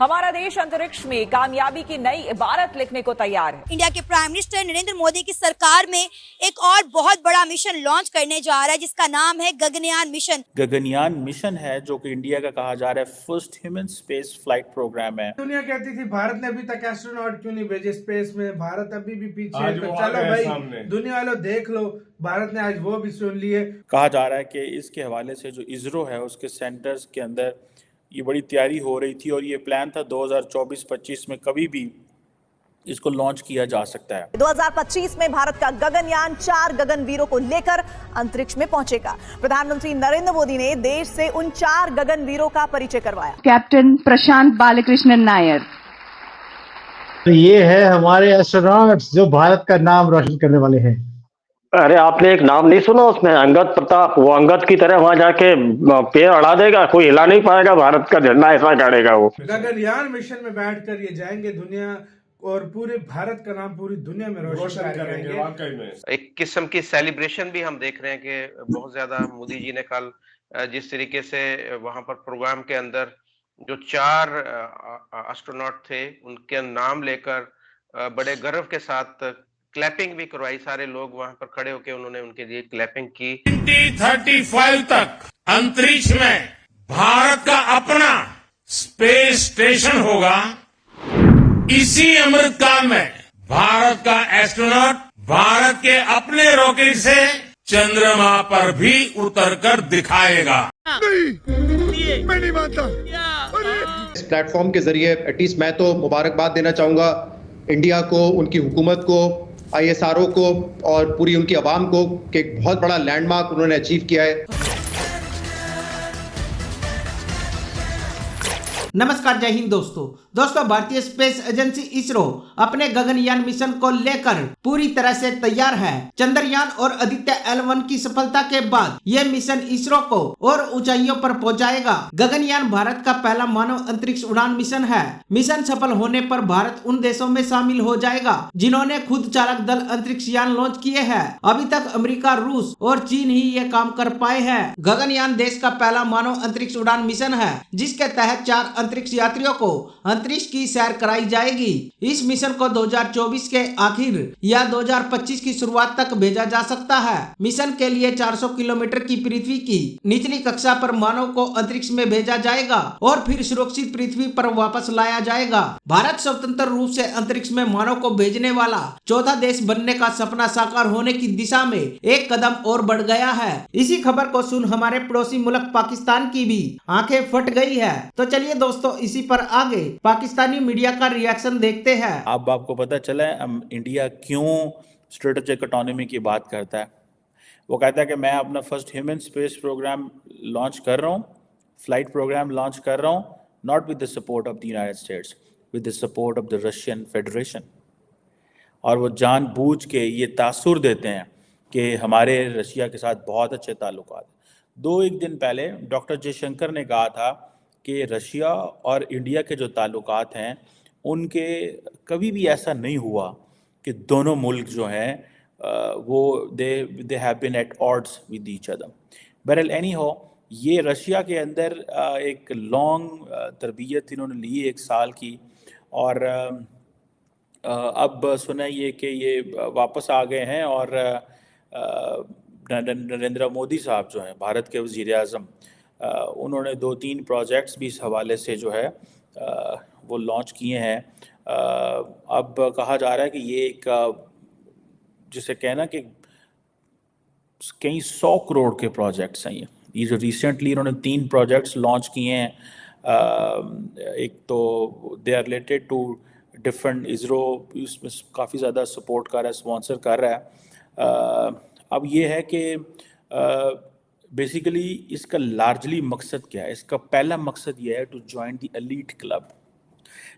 हमारा देश अंतरिक्ष में कामयाबी की नई इबारत लिखने को तैयार है। इंडिया के प्राइम मिनिस्टर नरेंद्र मोदी की सरकार में एक और बहुत बड़ा मिशन लॉन्च करने जा रहा है जिसका नाम है गगनयान मिशन। गगनयान मिशन है जो कि इंडिया का कहा जा रहा है first human space flight program है। दुनिया कहती थी भारत ने अभी तक एस्ट्रोनॉट क्यों नहीं भेजे स्पेस में, भारत अभी भी पीछे है। तो चलो भाई दुनिया वालों देख लो, भारत ने आज वो भी सुन लिए। कहा जा रहा है कि इसके हवाले से जो इसरो है उसके सेंटर्स के अंदर ये बड़ी तैयारी हो रही थी और ये प्लान था 2024-25 में कभी भी इसको लॉन्च किया जा सकता है। 2025 में भारत का गगनयान 4 गगनवीरों को लेकर अंतरिक्ष में पहुंचेगा। प्रधानमंत्री नरेंद्र मोदी ने देश से उन 4 गगनवीरों का परिचय करवाया। कैप्टन प्रशांत बालकृष्णन नायर, तो ये है हमारे एस्ट्रोनॉट्स जो भारत का नाम रोशन करने वाले हैं। अरे आपने एक नाम नहीं सुना उसमें, अंगद प्रताप? वो अंगद की तरह वहां जाके पैर अड़ा देगा, कोई हिला नहीं पाएगा, भारत का झंडा ऐसा गाड़ेगा वो। गगनयान मिशन में बैठकर ये जाएंगे दुनिया और पूरे भारत का नाम पूरी दुनिया में रोशन करेंगे। वाकई में एक किस्म की सेलिब्रेशन भी हम देख रहे हैं कि बहुत ज्यादा मोदी जी ने कल जिस तरीके से वहां पर प्रोग्राम के अंदर जो 4 एस्ट्रोनॉट थे उनके नाम लेकर बड़े गर्व के साथ क्लैपिंग भी करवाई। सारे लोग वहां पर खड़े होकर उन्होंने उनके लिए क्लैपिंग की। 2035 तक अंतरिक्ष में भारत का अपना स्पेस स्टेशन होगा। इसी अमृतकाल में भारत का एस्ट्रोनॉट भारत के अपने रॉकेट से चंद्रमा पर भी उतरकर दिखाएगा। नहीं, मैं नहीं मानता। इस प्लेटफॉर्म के जरिए एटलीस्ट मैं तो मुबारकबाद देना चाहूंगा इंडिया को, उनकी हुकूमत को, ISRO को और पूरी उनकी आवाम को कि एक बहुत बड़ा लैंडमार्क उन्होंने अचीव किया है। नमस्कार, जय हिंद दोस्तों भारतीय स्पेस एजेंसी इसरो अपने गगनयान मिशन को लेकर पूरी तरह से तैयार है। चंद्रयान और आदित्य L1 की सफलता के बाद यह मिशन इसरो को और ऊंचाइयों पर पहुंचाएगा। गगनयान भारत का पहला मानव अंतरिक्ष उड़ान मिशन है। मिशन सफल होने पर भारत उन देशों में शामिल हो जाएगा जिन्होंने खुद चालक दल अंतरिक्ष यान लॉन्च किए हैं। अभी तक अमेरिका, रूस और चीन ही ये काम कर पाए हैं। गगनयान देश का पहला मानव अंतरिक्ष उड़ान मिशन है जिसके तहत 4 अंतरिक्ष यात्रियों को अंतरिक्ष की सैर कराई जाएगी। इस मिशन को 2024 के आखिर या 2025 की शुरुआत तक भेजा जा सकता है। मिशन के लिए 400 किलोमीटर की पृथ्वी की निचली कक्षा पर मानव को अंतरिक्ष में भेजा जाएगा और फिर सुरक्षित पृथ्वी पर वापस लाया जाएगा। भारत स्वतंत्र रूप से अंतरिक्ष में मानव को भेजने वाला चौथा देश बनने का सपना साकार होने की दिशा में एक कदम और बढ़ गया है। इसी खबर को सुन हमारे पड़ोसी मुल्क पाकिस्तान की भी आंखें फट गई है। तो चलिए दोस्तों इसी पर आगे पाकिस्तानी मीडिया का रिएक्शन देखते हैं। अब आपको पता चला है इंडिया क्यों स्ट्रेटेजिक ऑटोनॉमी की बात करता है। वो कहता है कि मैं अपना first human space program launch कर रहा हूँ, फ्लाइट प्रोग्राम लॉन्च कर रहा हूँ, not with the support of the United States, with the support of the Russian Federation. और वो जानबूझ के ये तासुर देते हैं कि हमारे रशिया के साथ बहुत अच्छे ताल्लुकात। 2-1 दिन पहले डॉक्टर जयशंकर ने कहा था कि रशिया और इंडिया के जो ताल्लुकात हैं उनके कभी भी ऐसा नहीं हुआ कि दोनों मुल्क जो हैं वो they have been at odds with each other. बहरहाल एनी हो, ये रशिया के अंदर एक लॉन्ग तरबियत इन्होंने ली 1 साल की और अब सुना ये कि ये वापस आ गए हैं और नरेंद्र मोदी साहब जो हैं भारत के वज़ीर आज़म, उन्होंने 2-3 प्रोजेक्ट्स भी इस हवाले से जो है वो लॉन्च किए हैं। अब कहा जा रहा है कि ये एक जिसे कहना कि कई 100 करोड़ के प्रोजेक्ट्स हैं। ये जो रिसेंटली इन्होंने 3 प्रोजेक्ट्स लॉन्च किए हैं, एक तो they are related to different, ISRO इसमें काफ़ी ज़्यादा सपोर्ट कर रहा है, स्पॉन्सर कर रहा है। अब ये है कि बेसिकली इसका लार्जली मकसद क्या है? इसका पहला मकसद ये है to join the elite club.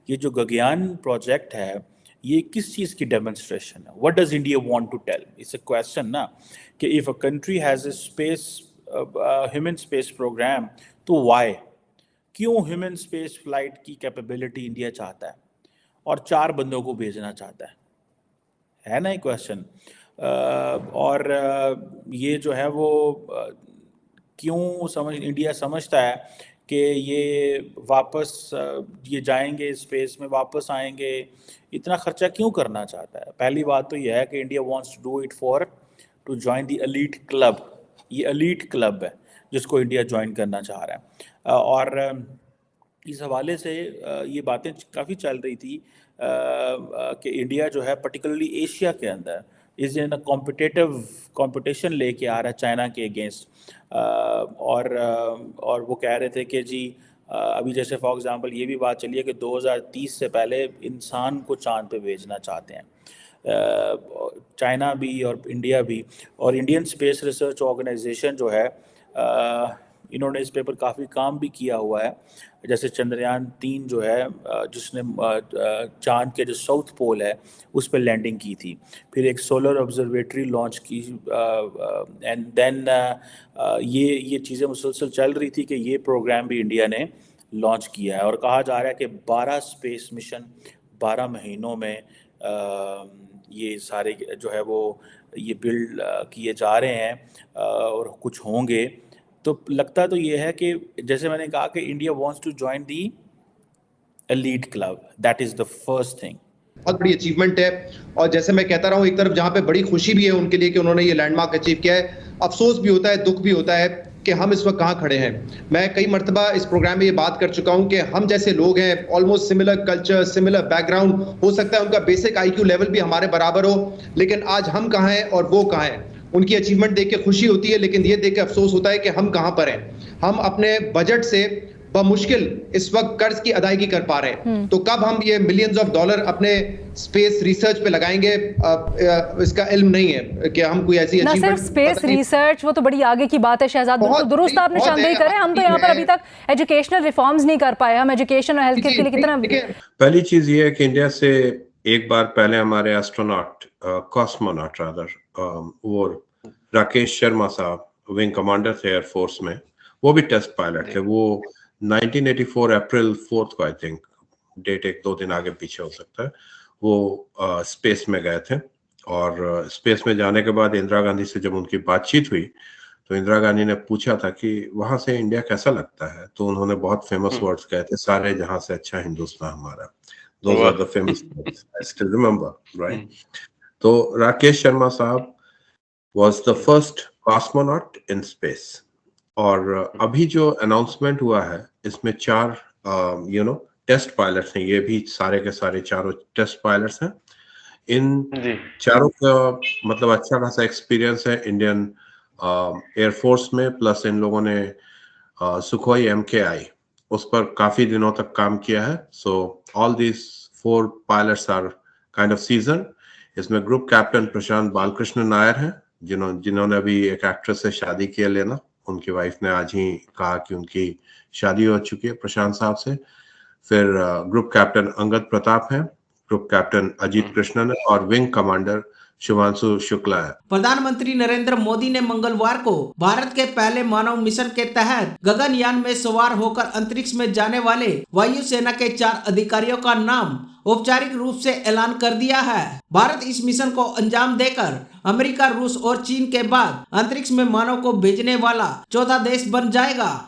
ये जो गगनयान प्रोजेक्ट है ये किस चीज़ की डेमोन्स्ट्रेशन है? What does India want to tell? It's a question ना कि if a country has a space human space program तो वाई, क्यों ह्यूमन स्पेस फ्लाइट की कैपेबिलिटी इंडिया चाहता है और 4 बंदों को भेजना चाहता है ना ये क्वेश्चन। और ये जो है वो क्यों इंडिया समझता है कि ये वापस ये जाएंगे स्पेस में, वापस आएंगे, इतना खर्चा क्यों करना चाहता है? पहली बात तो यह है कि India wants to do it for to join the elite club. ये एलीट क्लब है जिसको इंडिया ज्वाइन करना चाह रहा है। और इस हवाले से ये बातें काफ़ी चल रही थी कि इंडिया जो है पर्टिकुलरली एशिया के अंदर इज इन कंपटीशन लेके आ रहा है चाइना के अगेंस्ट। और वो कह रहे थे कि जी अभी जैसे फॉर एग्जांपल ये भी बात चली है कि 2030 से पहले इंसान को चांद पे भेजना चाहते हैं चाइना भी और इंडिया भी। और इंडियन स्पेस रिसर्च ऑर्गेनाइजेशन जो है इन्होंने इस पेपर काफ़ी काम भी किया हुआ है। जैसे चंद्रयान 3 जो है जिसने चांद के जो साउथ पोल है उस पर लैंडिंग की थी, फिर एक सोलर ऑब्जर्वेटरी लॉन्च की, एंड देन ये चीज़ें मुसलसल चल रही थी कि ये प्रोग्राम भी इंडिया ने लॉन्च किया है। और कहा जा रहा है कि 12 स्पेस मिशन 12 महीनों में ये सारे जो है वो ये बिल्ड किए जा रहे हैं और कुछ होंगे। तो लगता तो ये है कि जैसे मैंने कहा कि India wants to join the elite club, that is the first thing. बहुत बड़ी अचीवमेंट है। और जैसे मैं कहता रहा हूँ, एक तरफ जहाँ पे बड़ी खुशी भी है उनके लिए कि उन्होंने ये लैंडमार्क अचीव किया है, अफसोस भी होता है, दुख भी होता है कि हम इस वक्त कहाँ खड़े हैं। मैं कई मरतबा इस प्रोग्राम में ये बात कर चुका हूँ कि हम जैसे लोग हैं, almost similar culture, similar background, हो सकता है उनका बेसिक IQ लेवल भी हमारे बराबर हो, लेकिन आज हम कहाँ हैं और वो कहाँ हैं। उनकी अचीवमेंट देख के खुशी होती है, लेकिन ये देख के अफसोस होता है कि हम कहाँ पर हैं। हम अपने बजट से बमुश्किल इस वक्त कर्ज की अदायगी कर पा रहे हैं, तो कब हम ये मिलियंस ऑफ डॉलर अपने स्पेस रिसर्च पे लगाएंगे, इसका इल्म नहीं है कि हम कोई ऐसी ना सिर्फ स्पेस रिसर्च, वो तो बड़ी आगे की बात है शहजाद, बिल्कुल दुरुस्त आपने निशानदेही करें। हम तो यहाँ पर अभी तक एजुकेशनल रिफॉर्म्स नहीं कर पाए। हम एजुकेशन और हेल्थ केयर के लिए कितना, पहली चीज ये है कि इंडिया से एक बार पहले हमारे एस्ट्रोनॉट, कॉस्मोनॉट रादर, वो राकेश शर्मा साहब विंग कमांडर थे एयरफोर्स में, वो भी टेस्ट पायलट थे। वो 1984 अप्रैल 4 को, आई थिंक डेट 1-2 दिन आगे पीछे हो सकता है, वो स्पेस में गए थे। और स्पेस में जाने के बाद इंदिरा गांधी से जब उनकी बातचीत हुई तो इंदिरा गांधी ने पूछा था कि वहां से इंडिया कैसा लगता है, तो उन्होंने बहुत फेमस वर्ड्स कहे थे, सारे जहां से अच्छा हिंदुस्तान हमारा। Those are the famous words. I still remember, right? तो राकेश शर्मा साहब was the first cosmonaut in space. और अभी जो अनाउंसमेंट हुआ है इसमें 4 टेस्ट पायलट्स हैं। ये भी सारे के सारे चारों टेस्ट पायलट्स हैं। इन चारों का मतलब अच्छा खासा एक्सपीरियंस है इंडियन एयरफोर्स में, प्लस इन लोगों ने सुखोई MKI उस पर काफी दिनों तक काम किया है। So all these 4 pilots are kind of seasoned. इसमें ग्रुप कैप्टन प्रशांत बालकृष्ण नायर हैं, जिन्होंने अभी एक एक्ट्रेस से शादी किया लेना। उनकी वाइफ ने आज ही कहा कि उनकी शादी हो चुकी है प्रशांत साहब से। फिर ग्रुप कैप्टन अंगद प्रताप हैं, ग्रुप कैप्टन अजीत कृष्णन है, और विंग कमांडर शुभांशु शुक्ला है। प्रधानमंत्री नरेंद्र मोदी ने मंगलवार को भारत के पहले मानव मिशन के तहत गगनयान में सवार होकर अंतरिक्ष में जाने वाले वायुसेना के 4 अधिकारियों का नाम औपचारिक रूप से ऐलान कर दिया है। भारत इस मिशन को अंजाम देकर अमेरिका, रूस और चीन के बाद अंतरिक्ष में मानव को भेजने वाला 4था देश बन जाएगा।